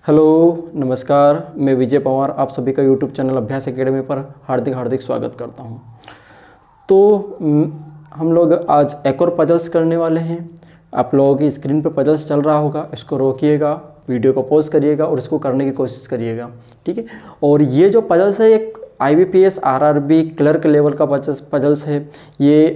Hello नमस्कार, मैं विजय पवार आप सभी का यूट्यूब चैनल अभ्यास एकेडमी पर हार्दिक स्वागत करता हूं। तो हम लोग आज एक और पजल्स करने वाले हैं। आप लोगों की स्क्रीन पर पजल्स चल रहा होगा, इसको रोकिएगा, वीडियो को पॉज करिएगा और इसको करने की कोशिश करिएगा, ठीक है। और ये जो पजल्स है एक IBPS RRB क्लर्क लेवल का पजल्स है। ये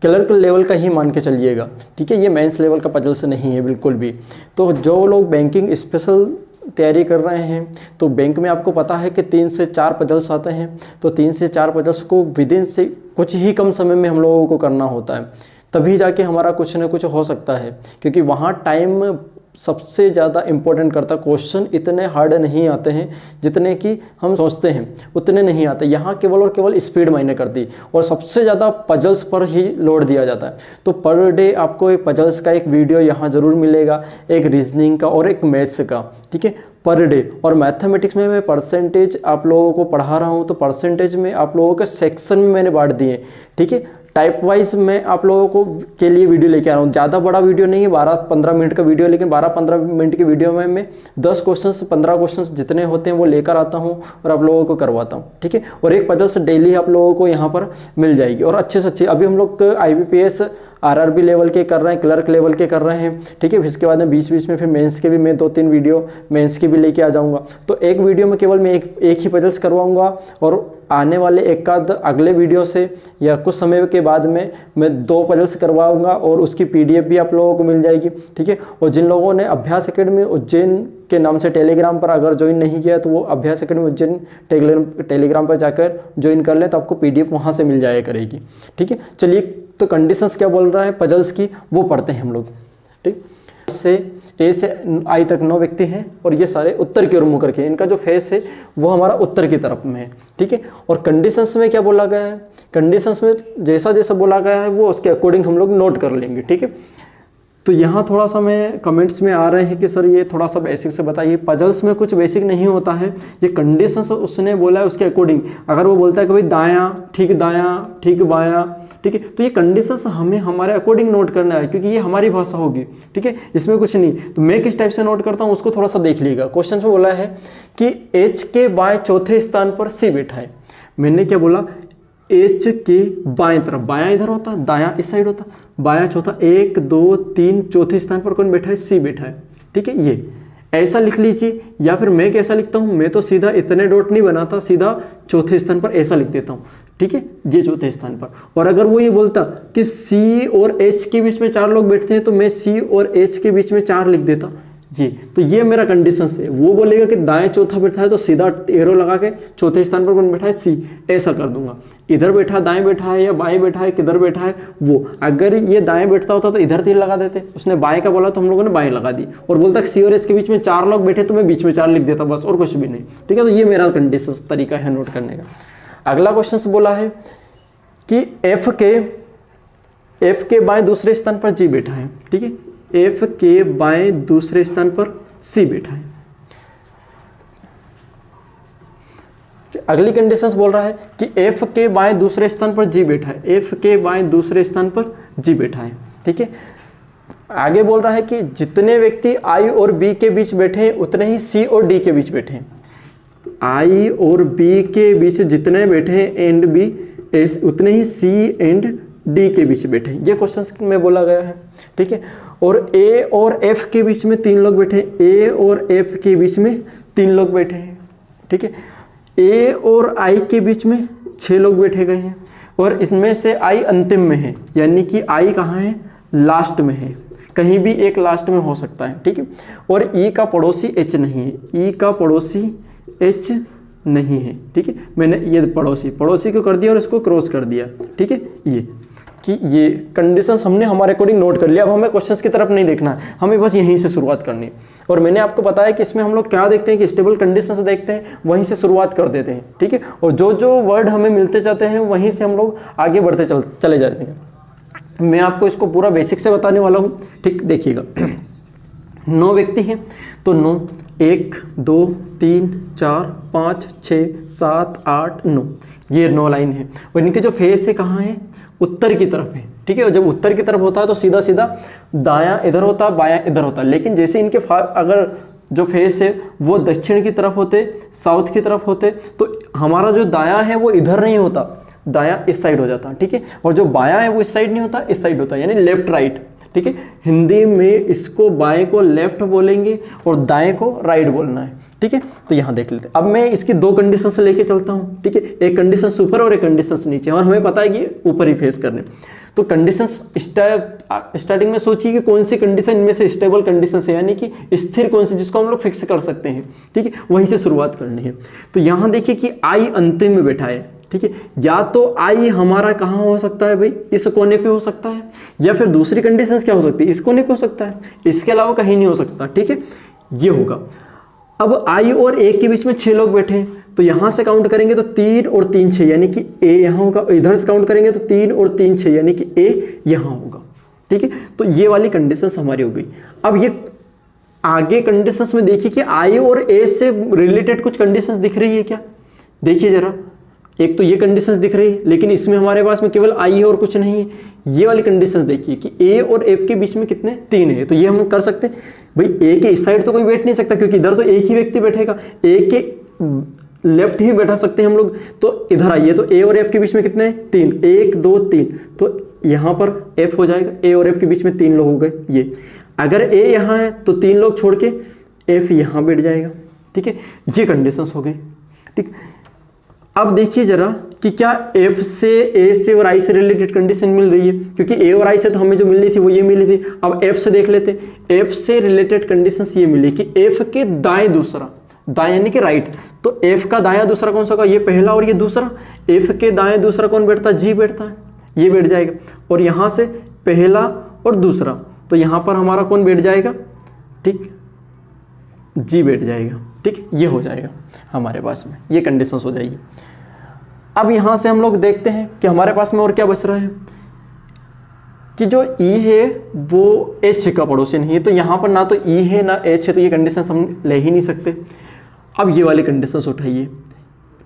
क्लर्क लेवल का ही मान के चलिएगा, ठीक है। ये मेंस लेवल का पजल्स नहीं है बिल्कुल भी। तो जो लोग बैंकिंग स्पेशल तैयारी कर रहे हैं तो बैंक में आपको पता है कि 3 से 4 पजल्स आते हैं। तो 3 से 4 पजल्स को विदिन से कुछ ही कम समय में हम लोगों को करना होता है, तभी जाके हमारा कुछ ना कुछ हो सकता है। क्योंकि वहाँ टाइम सबसे ज़्यादा इम्पोर्टेंट करता। क्वेश्चन इतने हार्ड नहीं आते हैं जितने कि हम सोचते हैं, उतने नहीं आते। यहाँ केवल और केवल स्पीड मायने करती और सबसे ज़्यादा पजल्स पर ही लोड दिया जाता है। तो पर डे आपको एक पजल्स का एक वीडियो यहाँ ज़रूर मिलेगा, एक रीजनिंग का और एक मैथ्स का, ठीक है, पर डे। और मैथमेटिक्स में मैं परसेंटेज आप लोगों को पढ़ा रहा हूँ, तो परसेंटेज में आप लोगों के सेक्शन में मैंने बांट दिए, ठीक है। टाइप वाइज मैं आप लोगों को के लिए वीडियो लेके आ रहा हूँ। ज़्यादा बड़ा वीडियो नहीं है, 12-15 मिनट का वीडियो, लेकिन 12-15 मिनट की वीडियो में मैं 10 क्वेश्चन 15 क्वेश्चन जितने होते हैं वो लेकर आता हूँ और आप लोगों को करवाता हूँ, ठीक है। और एक पजल्स डेली आप लोगों को यहाँ पर मिल जाएगी और अच्छे से अच्छी। अभी हम लोग IBPS RRB लेवल के कर रहे हैं, क्लर्क लेवल के कर रहे हैं, ठीक है। इसके बाद में बीच में फिर मेंस के भी मैं 2-3 वीडियो मेंस के भी लेके आ जाऊंगा। तो एक वीडियो में केवल मैं एक ही पजल्स करवाऊंगा और आने वाले एक आध अगले वीडियो से या कुछ समय के बाद में मैं 2 पजल्स करवाऊंगा और उसकी PDF भी आप लोगों को मिल जाएगी, ठीक है। और जिन लोगों ने अभ्यास एकेडमी उज्जैन के नाम से टेलीग्राम पर अगर ज्वाइन नहीं किया तो वो अभ्यास एकेडमी उज्जैन टेलीग्राम पर जाकर ज्वाइन कर लें, तो आपको PDF वहाँ से मिल जाया करेगी, ठीक है। चलिए, तो कंडीशंस क्या बोल रहा है पजल्स की वो पढ़ते हैं हम लोग, ठीक। से A से I तक 9 व्यक्ति हैं और ये सारे उत्तर की ओर मुँह करके, इनका जो फेस है वो हमारा उत्तर की तरफ में है, ठीक है। और कंडीशंस में क्या बोला गया है, कंडीशंस में जैसा जैसा बोला गया है वो उसके अकॉर्डिंग हम लोग नोट कर लेंगे, ठीक है। तो यहाँ थोड़ा सा मैं कमेंट्स में आ रहे हैं कि सर ये थोड़ा सा बेसिक से बताइए। पजल्स में कुछ बेसिक नहीं होता है, ये कंडीशंस उसने बोला है उसके अकॉर्डिंग। अगर वो बोलता है कि भाई दायां ठीक बायां, ठीक है, तो ये कंडीशंस हमें हमारे अकॉर्डिंग नोट करना है, क्योंकि ये हमारी भाषा होगी, ठीक है, इसमें कुछ नहीं। तो मैं किस टाइप से नोट करता हूँ उसको थोड़ा सा देख लीजिएगा। क्वेश्चन में बोला है कि H के बाएं चौथे स्थान पर C बैठा है। मैंने क्या बोला, H के बाएं तरफ, बायां इधर होता, दायां इस साइड होता, बायां चौथा 1 2 3 चौथे स्थान पर कौन बैठा है, C बैठा है, ठीक है। ये ऐसा लिख लीजिए, या फिर मैं कैसा लिखता हूं, मैं तो सीधा इतने डॉट नहीं बनाता, सीधा चौथे स्थान पर ऐसा लिख देता हूं, ठीक है, ये चौथे स्थान पर। और अगर वो ये बोलता कि C और H के बीच में 4 लोग बैठते हैं तो मैं C और H के बीच में 4 लिख देता, जी। तो ये मेरा कंडीशन है। वो बोलेगा कि दाएं चौथा बैठा है तो सीधा एरो लगा के चौथे स्थान पर कौन बैठा है, C, ऐसा कर दूंगा। इधर बैठा, दाएं बैठा है या बाएं बैठा है, किधर बैठा है वो। अगर ये दाएं बैठता होता तो इधर तीर लगा देते, उसने बाएं का बोला तो हम लोगों ने बाएं लगा दी। और बोलता C और H के बीच में 4 लोग बैठे तो मैं बीच में 4 लिख देता, बस, और कुछ भी नहीं, ठीक है। तो ये मेरा कंडीशन तरीका है नोट करने का। अगला क्वेश्चन बोला है कि F के बाएं दूसरे स्थान पर G बैठा है, ठीक है। F के बाएं दूसरे स्थान पर C बैठा है। अगली कंडीशंस बोल रहा है कि F के बाएं दूसरे स्थान पर G बैठा है, F के बाएं दूसरे स्थान पर G बैठा है, ठीक है। आगे बोल रहा है कि जितने व्यक्ति I और B के बीच बैठे हैं उतने ही C और D के बीच बैठे हैं। I और B के बीच जितने बैठे हैं एंड B उतने ही C एंड D के बीच बैठे हैं। ये क्वेश्चन में बोला गया है, ठीक है। और A और F के बीच में 3 लोग बैठे हैं, A और F के बीच में 3 लोग बैठे हैं, ठीक है। A और I के बीच में 6 लोग बैठे गए हैं और इसमें से I अंतिम में है, यानी कि I कहाँ है, लास्ट में है, कहीं भी एक लास्ट में हो सकता है, ठीक है। और E का पड़ोसी H नहीं है, E का पड़ोसी H नहीं है, ठीक है। मैंने ये पड़ोसी को कर दिया और इसको क्रॉस कर दिया, ठीक है। ये कि ये कंडीशंस हमने हमारे अकॉर्डिंग नोट कर लिया। अब हमें क्वेश्चंस की तरफ नहीं देखना है, हमें बस यहीं से शुरुआत करनी है। और मैंने आपको बताया कि इसमें हम लोग क्या देखते हैं कि स्टेबल कंडीशंस देखते हैं, वहीं से शुरुआत कर देते हैं, ठीक है। और जो जो वर्ड हमें मिलते जाते हैं वहीं से हम लोग आगे बढ़ते चले जाते हैं। मैं आपको इसको पूरा बेसिक से बताने वाला हूँ, ठीक, देखिएगा। 9 व्यक्ति हैं तो 9, 1 2 3 4 5 6 7 8 9, ये 9 लाइन है। और इनके जो फेस है कहाँ है, उत्तर की तरफ है, ठीक है। और जब उत्तर की तरफ होता है तो सीधा सीधा दायां इधर होता, बायां इधर होता। लेकिन जैसे इनके अगर जो फेस है वो दक्षिण की तरफ होते, साउथ की तरफ होते, तो हमारा जो दायां है वो इधर नहीं होता, दायां इस साइड हो जाता, ठीक है। और जो बायां है वो इस साइड नहीं होता, इस साइड होता है, यानी लेफ्ट राइट, ठीक है। हिंदी में इसको बाएं को लेफ्ट बोलेंगे और दाएं को राइट बोलना है, ठीक है। तो यहाँ देख लेते हैं। अब मैं इसकी दो कंडीशन से लेके चलता हूँ, ठीक है। एक कंडीशन ऊपर और एक कंडीशन नीचे, और हमें पता है कि ऊपर ही फेस करने। तो कंडीशन स्टार्टिंग में सोचिए कि कौन सी कंडीशन इनमें से स्टेबल कंडीशन है, यानी कि स्थिर कौन सी जिसको हम लोग फिक्स कर सकते हैं, ठीक है, वहीं से शुरुआत करनी है। तो यहाँ देखिए कि आई अंतिम में बैठा है, ठीक है। या तो आई हमारा कहाँ हो सकता है भाई, इस कोने पे हो सकता है, या फिर दूसरी कंडीशंस क्या हो सकती है, इस कोने पे हो सकता है, इसके अलावा कहीं नहीं हो सकता, ठीक है। ये होगा। अब आई और ए के बीच में 6 लोग बैठे हैं, तो यहां से काउंट करेंगे तो 3 और 3 6, यानी कि ए यहां होगा। इधर से काउंट करेंगे तो 3 और 3 6, यानी कि ए यहां होगा, ठीक है। तो ये वाली कंडीशंस हमारी हो गई। अब ये आगे कंडीशंस में देखिए कि आई और ए से रिलेटेड कुछ कंडीशंस दिख रही है क्या, देखिए जरा। एक तो ये कंडीशंस दिख रही है, लेकिन इसमें हमारे पास में केवल आई है और कुछ नहीं है। ये वाली कंडीशंस देखिए कि ए और एफ के बीच में कितने 3 है, तो ये हम कर सकते हैं भाई। ए के इस साइड तो कोई बैठ नहीं सकता, क्योंकि इधर तो एक ही व्यक्ति बैठेगा, ए के लेफ्ट ही बैठा सकते हैं हम लोग। तो इधर आइए, तो ए और एफ के बीच में कितने 3, 1 2 3, तो यहां पर एफ हो जाएगा। ए और एफ के बीच में 3 लोग हो गए। ये अगर ए यहां है तो 3 लोग छोड़ के एफ यहां बैठ जाएगा, ठीक है। ये कंडीशंस हो गई, ठीक। अब देखिए जरा कि क्या एफ से, ए से और आई से रिलेटेड कंडीशन मिल रही है, क्योंकि ए और आई से तो हमें जो मिलनी थी वो ये मिली थी। अब एफ से देख लेते हैं। एफ से रिलेटेड कंडीशंस ये मिली कि एफ के दाएं दूसरा, दाएं यानी कि राइट, तो एफ का दायां दूसरा कौन सा होगा, ये पहला और ये दूसरा। एफ के दाएं दूसरा कौन बैठता है, जी बैठता है, ये बैठ जाएगा। और यहां से पहला और दूसरा, तो यहां पर हमारा कौन बैठ जाएगा, ठीक, जी बैठ जाएगा, ठीक। ये हो जाएगा हमारे पास में, ये कंडीशंस हो जाएगी। अब यहां से हम लोग देखते हैं कि हमारे पास में और क्या बच रहा है, कि जो ई है वो एच का पड़ोसी नहीं है, तो यहां पर ना तो ई है ना एच है, तो ये कंडीशन हम ले ही नहीं सकते। अब ये वाली कंडीशंस उठाइए,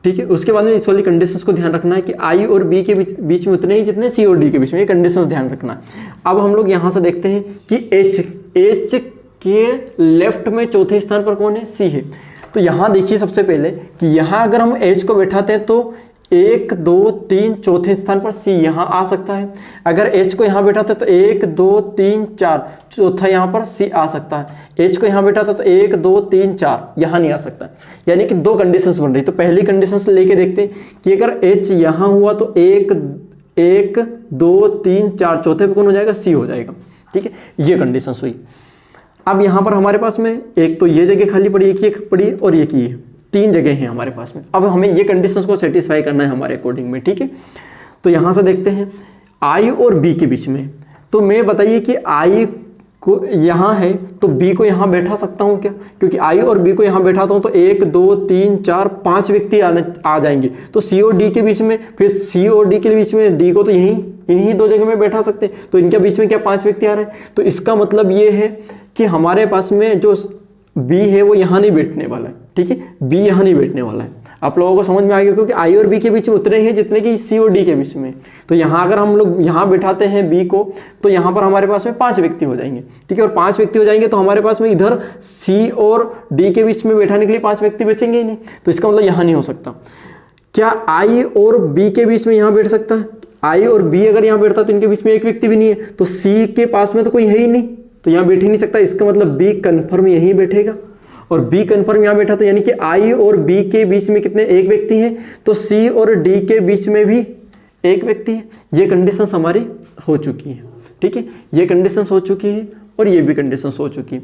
ठीक है। उसके बाद में इस वाली कंडीशंस को ध्यान रखना है कि आई और बी के बीच में उतने ही जितने सी और डी के बीच में, ये कंडीशंस ध्यान रखना है। अब हम लोग यहां से देखते हैं कि एच के लेफ्ट में चौथे स्थान पर कौन है, सी है। तो यहां देखिए सबसे पहले कि यहां अगर हम एच को बैठाते हैं तो 1 2 3 चौथे स्थान पर सी यहां आ सकता है। अगर एच को यहां बैठाते तो 1 2 3 4 चौथा यहां पर सी आ सकता है। एच को यहां बैठाते तो 1 2 3 4 यहां नहीं आ सकता, यानी कि 2 कंडीशंस बन रही। तो पहली कंडीशंस लेके देखते हैं कि अगर एच यहां हुआ तो 1 2 3 4 चौथे पे कौन हो जाएगा, सी हो जाएगा, ठीक है। ये कंडीशंस हुई। अब यहां पर हमारे पास में एक तो ये जगह खाली पड़ी, एक ये पड़ी और ये की है, 3 जगह हैं हमारे पास में। अब हमें ये कंडीशंस को सेटिस्फाई करना है हमारे अकॉर्डिंग में, ठीक है। तो यहां से देखते हैं आई और बी के बीच में, तो मैं बताइए कि आई को यहां है तो बी को यहां बैठा सकता हूं क्या, क्योंकि आई और बी को यहां बैठाता हूं तो 1 2 3 4 5 व्यक्ति आ जाएंगे। तो सी और डी के बीच में, फिर सी और डी के बीच में डी को तो इन्हीं 2 जगह में बैठा सकते हैं, तो इनके बीच में क्या 5 व्यक्ति आ रहे हैं। तो इसका मतलब ये है कि हमारे पास में जो बी है वो यहां नहीं बैठने वाला है, ठीक है। बी यहां नहीं बैठने वाला है। आप लोगों को समझ में आ गया, क्योंकि आई और बी के बीच में उतने ही हैं जितने कि सी और डी के बीच में। तो यहां अगर हम लोग यहां बैठाते हैं बी को, तो यहां पर हमारे पास में 5 व्यक्ति हो जाएंगे, ठीक है। और 5 व्यक्ति हो जाएंगे तो हमारे पास में इधर सी और डी के बीच में बैठाने के लिए 5 व्यक्ति बचेंगे ही नहीं, तो इसका मतलब यहां नहीं हो सकता। क्या आई और बी के बीच में यहां बैठ सकता है, आई और बी अगर यहां बैठता तो इनके बीच में एक व्यक्ति भी नहीं है, तो सी के पास में तो कोई है ही नहीं, तो यहां बैठ ही नहीं सकता। इसका मतलब बी कन्फर्म यहीं बैठेगा, और बी कन्फर्म यहां बैठा, तो यानी कि आई और बी के बीच में कितने, एक व्यक्ति है, तो सी और डी के बीच में भी एक व्यक्ति है। ये कंडीशंस हमारी हो चुकी है, ठीक है। ये कंडीशंस हो चुकी है और ये भी कंडीशंस हो चुकी है।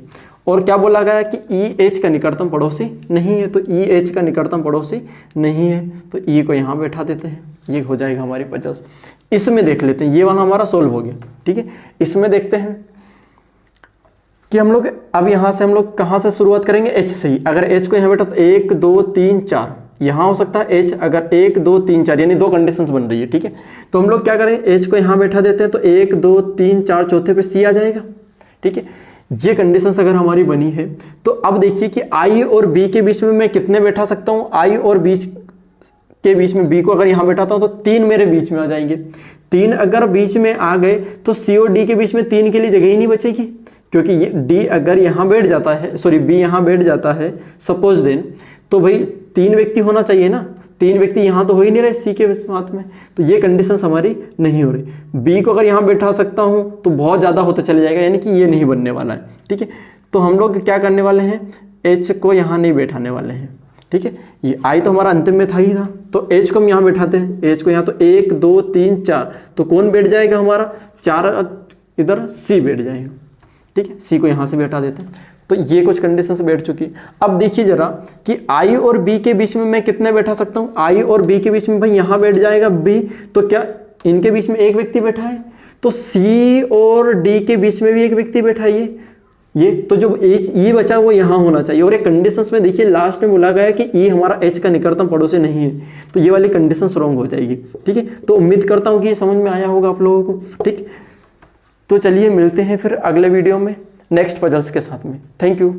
और क्या बोला गया कि ई एच का निकटतम पड़ोसी नहीं है, तो ई एच का निकटतम पड़ोसी नहीं है, तो ई को यहां बैठा देते हैं, ये हो जाएगा हमारे 50। इसमें देख लेते हैं, ये वाला हमारा सोल्व हो गया, ठीक है। इसमें देखते हैं कि हम लोग अब यहां से हम लोग कहां से शुरुआत करेंगे, एच से ही। अगर एच को यहां बैठा तो 1 2 3 4 यहां हो सकता है एच, अगर 1 2 3 4 यानी 2 कंडीशंस बन रही है, ठीक है। तो हम लोग क्या करें, एच को यहां बैठा देते हैं, तो 1 2 3 4 चौथे पे सी आ जाएगा, ठीक है। ये कंडीशंस अगर हमारी बनी है, तो अब देखिए कि आई और बी के बीच में मैं कितने बैठा सकता हूं, आई और बी के बीच में बी को अगर यहां बैठाता हूं तो 3 मेरे बीच में आ जाएंगे। 3 अगर बीच में आ गए तो सी और डी के बीच में 3 के लिए जगह ही नहीं बचेगी, क्योंकि ये डी अगर यहाँ बैठ जाता है, सॉरी बी यहाँ बैठ जाता है सपोज देन, तो भाई 3 व्यक्ति होना चाहिए ना, 3 व्यक्ति यहाँ तो हो ही नहीं रहे सी के साथ में, तो ये कंडीशन हमारी नहीं हो रही। बी को अगर यहाँ बैठा सकता हूँ तो बहुत ज़्यादा होता चले जाएगा, यानी कि ये नहीं बनने वाला है। ठीक है, तो हम लोग क्या करने वाले हैं, एच को यहाँ नहीं बैठाने वाले हैं। ठीक है, ये आई तो हमारा अंतिम में था ही था, तो एच को हम यहाँ बैठाते हैं, एच को यहाँ, तो 1 2 3 4, तो कौन बैठ जाएगा हमारा, 4 इधर सी बैठ जाएगा। ठीक है, सी को यहाँ से भी हटा देते हैं। तो ये कुछ कंडीशन से बैठ चुकी है। अब देखिए जरा कि आई और बी के बीच में मैं कितने बैठा सकता हूँ, आई और बी के बीच में भाई यहाँ बैठ जाएगा बी, तो क्या इनके बीच में एक व्यक्ति बैठा है, तो सी और डी के बीच में भी एक व्यक्ति बैठा है ये, तो जो एच ई बचा वो यहाँ होना चाहिए। और ये कंडीशंस में देखिए लास्ट में बोला गया कि ई हमारा एच का निकटतम पड़ोसी नहीं है, तो ये वाली कंडीशंस रॉन्ग हो जाएगी। ठीक है, तो उम्मीद करता हूँ कि ये समझ में आया होगा आप लोगों को। ठीक, तो चलिए मिलते हैं फिर अगले वीडियो में नेक्स्ट पजल्स के साथ में। Thank you.